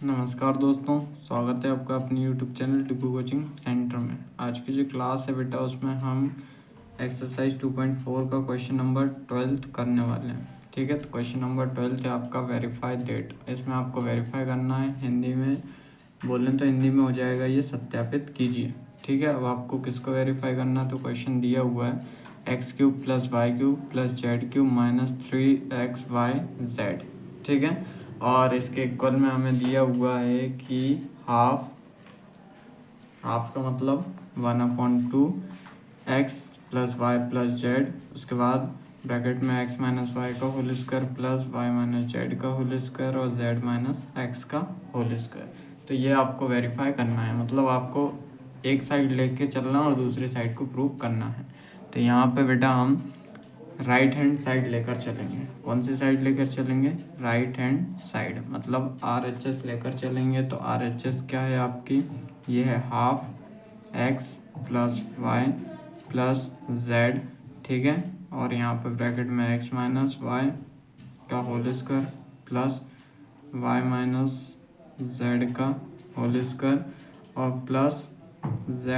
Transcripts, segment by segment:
नमस्कार दोस्तों, स्वागत है आपका अपने YouTube channel Tippu coaching centre में। आज की जो क्लास है बेटा उसमें हम एक्सरसाइज 2.4 का क्वेश्चन नंबर 12 करने वाले हैं। ठीक है, तो क्वेश्चन नंबर 12 है आपका वेरीफाई डेट। इसमें आपको वेरीफाई करना है, हिंदी में बोलें तो हिंदी में हो जाएगा ये सत्यापित कीजिए। ठीक है, अब आपको किसको वेरीफाई करना है, तो क्वेश्चन दिया हुआ है x³ + y³ + z³ - 3xy z। ठीक है, और इसके इक्वल में हमें दिया हुआ है कि हाफ का मतलब 1/2 x + y + z, उसके बाद ब्रैकेट में x - y का होल स्क्वायर + y - z का होल स्क्वायर और z - x का होल स्क्वायर। तो ये आपको वेरीफाई करना है, मतलब आपको एक साइड लेके चलना और दूसरी साइड को प्रूव करना है। तो यहाँ पे बेटा हम राइट हैंड साइड लेकर चलेंगे। कौन सी साइड लेकर चलेंगे? राइट हैंड साइड, मतलब RHS लेकर चलेंगे। तो RHS क्या है आपकी? ये है हाफ x + y + z। ठीक है, और यहाँ पे ब्रैकेट में x - y का whole square plus y - z का होल स्क्वायर और प्लस z -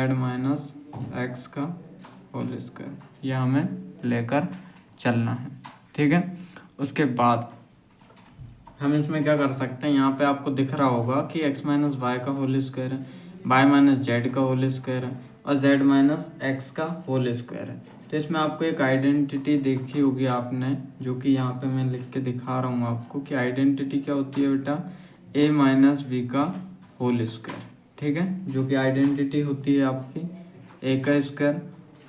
x का होल स्क्वायर, यह हमें लेकर चलना है। ठीक है, उसके बाद हम इसमें क्या कर सकते हैं, यहाँ पे आपको दिख रहा होगा कि x - y का होल स्क्वायर है, y - z का होल स्क्वायर है और z - x का होल स्क्वायर है। तो इसमें आपको एक आइडेंटिटी देखी होगी आपने, जो कि यहाँ पे मैं लिख के दिखा रहा हूँ आपको कि आइडेंटिटी क्या होती है बेटा? a - b का होल स्क्वायर। ठीक है, जो कि आइडेंटिटी होती है आपकी a का स्क्वायर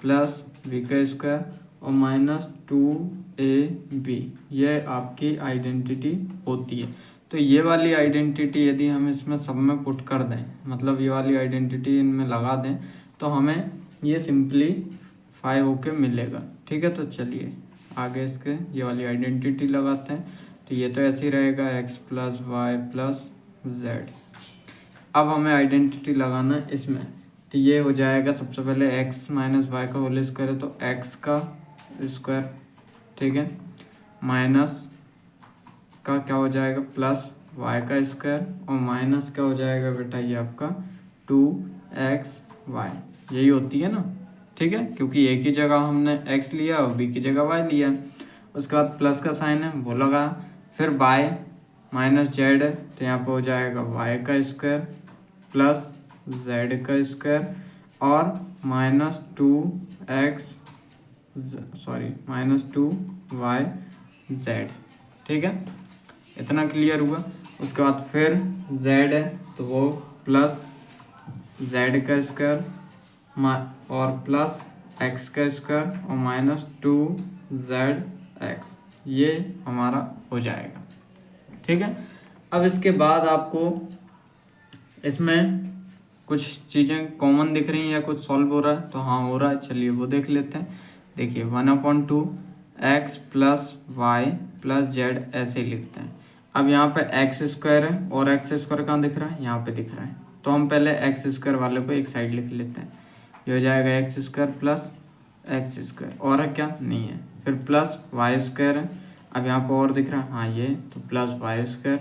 प्लस b का स्क्वायर और -2ab, ये आपकी आइडेंटिटी होती है। तो ये वाली आइडेंटिटी यदि हम इसमें सब में पुट कर दें, मतलब ये वाली आइडेंटिटी इनमें लगा दें, तो हमें ये सिंपलीफाई होके मिलेगा। ठीक है, तो चलिए आगे इसके ये वाली आइडेंटिटी लगाते हैं। तो ये तो ऐसे ही रहेगा x + y + z। अब हमें आइडेंटिटी लगाना है इसमें, तो ये हो जाएगा सबसे पहले x - y का होल स्क्वायर है तो x का स्क्वायर। ठीक है, माइनस का क्या हो जाएगा? प्लस y का स्क्वायर और माइनस क्या हो जाएगा बेटा? ये आपका 2xy, यही होती है ना। ठीक है, क्योंकि a की जगह हमने x लिया और b की जगह y लिया। उसके बाद प्लस का साइन है वो लगा, फिर y - z है तो यहाँ पे हो जाएगा y का स्क्वायर प्लस z का स्क्वायर और -2y z। ठीक है, इतना क्लियर हुआ। उसके बाद फिर z है तो वो प्लस z का स्क्वायर और प्लस x का स्क्वायर और -2zx, ये हमारा हो जाएगा। ठीक है, अब इसके बाद आपको इसमें कुछ चीज़ें कॉमन दिख रही हैं या कुछ सॉल्व हो रहा है? तो हाँ हो रहा है, चलिए वो देख लेते हैं। देखिए 1/2 x + y + z ऐसे ही लिखते हैं। अब यहाँ पे x स्क्वायर है और x स्क्वायर कहाँ दिख रहा है? यहाँ पे दिख रहा है। तो हम पहले x स्क्वायर वाले को एक साइड लिख लेते हैं। ये हो जाएगा x square plus x square, और है क्या? नहीं है। फिर प्लस y स्क्वायर है, अब यहाँ पर और दिख रहा है, हाँ ये, तो प्लस y स्क्वायर।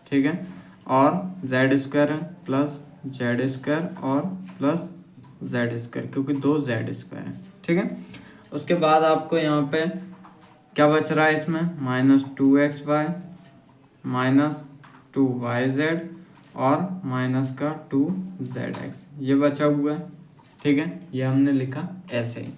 ठीक है, और z स्क्वायर है प्लस z स्क्वायर और प्लस z स्क्वायर, क्योंकि 2 z स्क्वायर है। ठीक है, उसके बाद आपको यहाँ पे क्या बच रहा है इसमें? -2xy -2yz और माइनस का 2zx, ये बचा हुआ है। ठीक है, ये हमने लिखा ऐसे ही,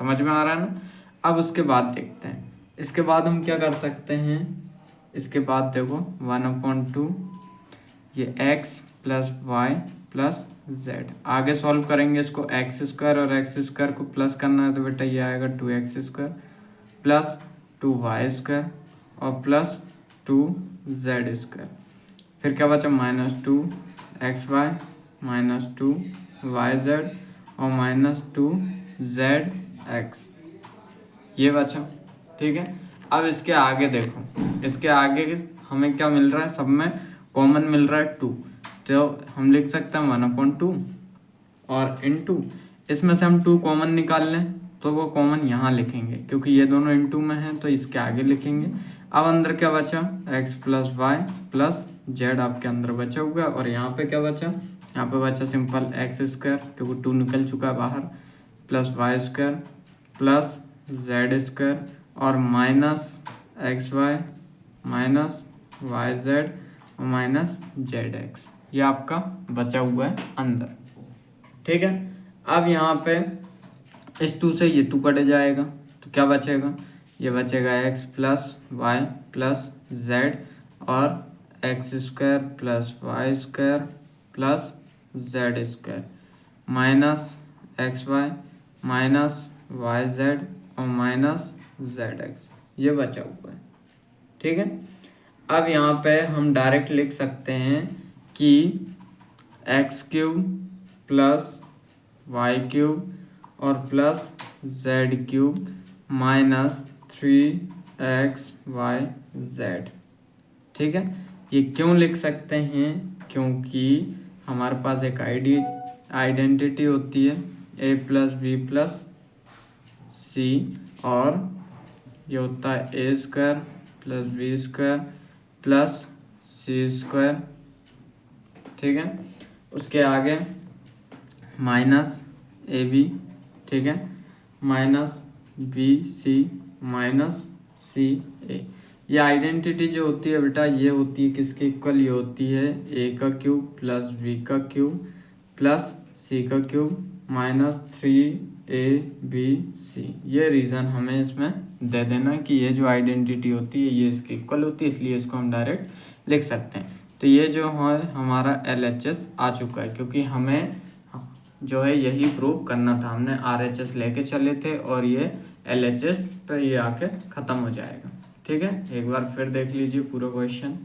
समझ में आ रहा है ना। अब उसके बाद देखते हैं, इसके बाद हम क्या कर सकते हैं। इसके बाद देखो 1/2 ये x + y + z, आगे सॉल्व करेंगे इसको। x स्क्वायर और x स्क्वायर को प्लस करना है तो बेटा ये आएगा 2x square plus 2y square और प्लस 2z स्क्वायर। फिर क्या बचा? -2xy -2yz और -2zx, ये बचा। ठीक है, अब इसके आगे देखो, इसके आगे हमें क्या मिल रहा है? सब में कॉमन मिल रहा है 2, तो हम लिख सकते हैं 1/2 और इनटू, इसमें से हम 2 कॉमन निकाल लें तो वो कॉमन यहाँ लिखेंगे, क्योंकि ये दोनों इनटू में हैं तो इसके आगे लिखेंगे। अब अंदर क्या बचा? x + y + जेड आपके अंदर बचा हुआ है। और यहाँ पे क्या बचा, यहाँ पे बचा सिंपल एक्स स्क्वायर क्योंकि 2 निकल चुका है बाहर, plus y square plus z square और minus x y minus y z और माइनस जेड एक्स, ये आपका बचा हुआ है अंदर। ठीक है, अब यहाँ पे इस 2 से ये 2 कट जाएगा तो क्या बचेगा, ये बचेगा x plus y plus z और x square plus y square plus z square minus x y minus y z और माइनस जेड एक्स, ये बचा हुआ है। ठीक है, अब यहाँ पे हम डायरेक्ट लिख सकते हैं कि x cube plus y cube और plus z cube minus 3xy z। ठीक है, ये क्यों लिख सकते हैं, क्योंकि हमारे पास एक आइडेंटिटी होती है a plus b plus c और ये होता है a square plus b square plus c square. ठीक है, उसके आगे माइनस ए बी, ठीक है, minus b c minus c a. ये आइडेंटिटी जो होती है बेटा ये होती है किसके इक्वल, ये होती है ए का क्यूब प्लस बी का क्यूब प्लस सी का क्यूब माइनस 3ab ये रीज़न हमें इसमें दे देना कि ये जो आइडेंटिटी होती है ये इसके इक्वल होती है, इसलिए इसको हम डायरेक्ट लिख सकते हैं। तो ये जो है हमारा LHS आ चुका है क्योंकि हमें जो है यही प्रूव करना था, हमने RHS लेके चले थे और ये LHS पे ये आके ख़त्म हो जाएगा। ठीक है, एक बार फिर देख लीजिए पूरा क्वेश्चन।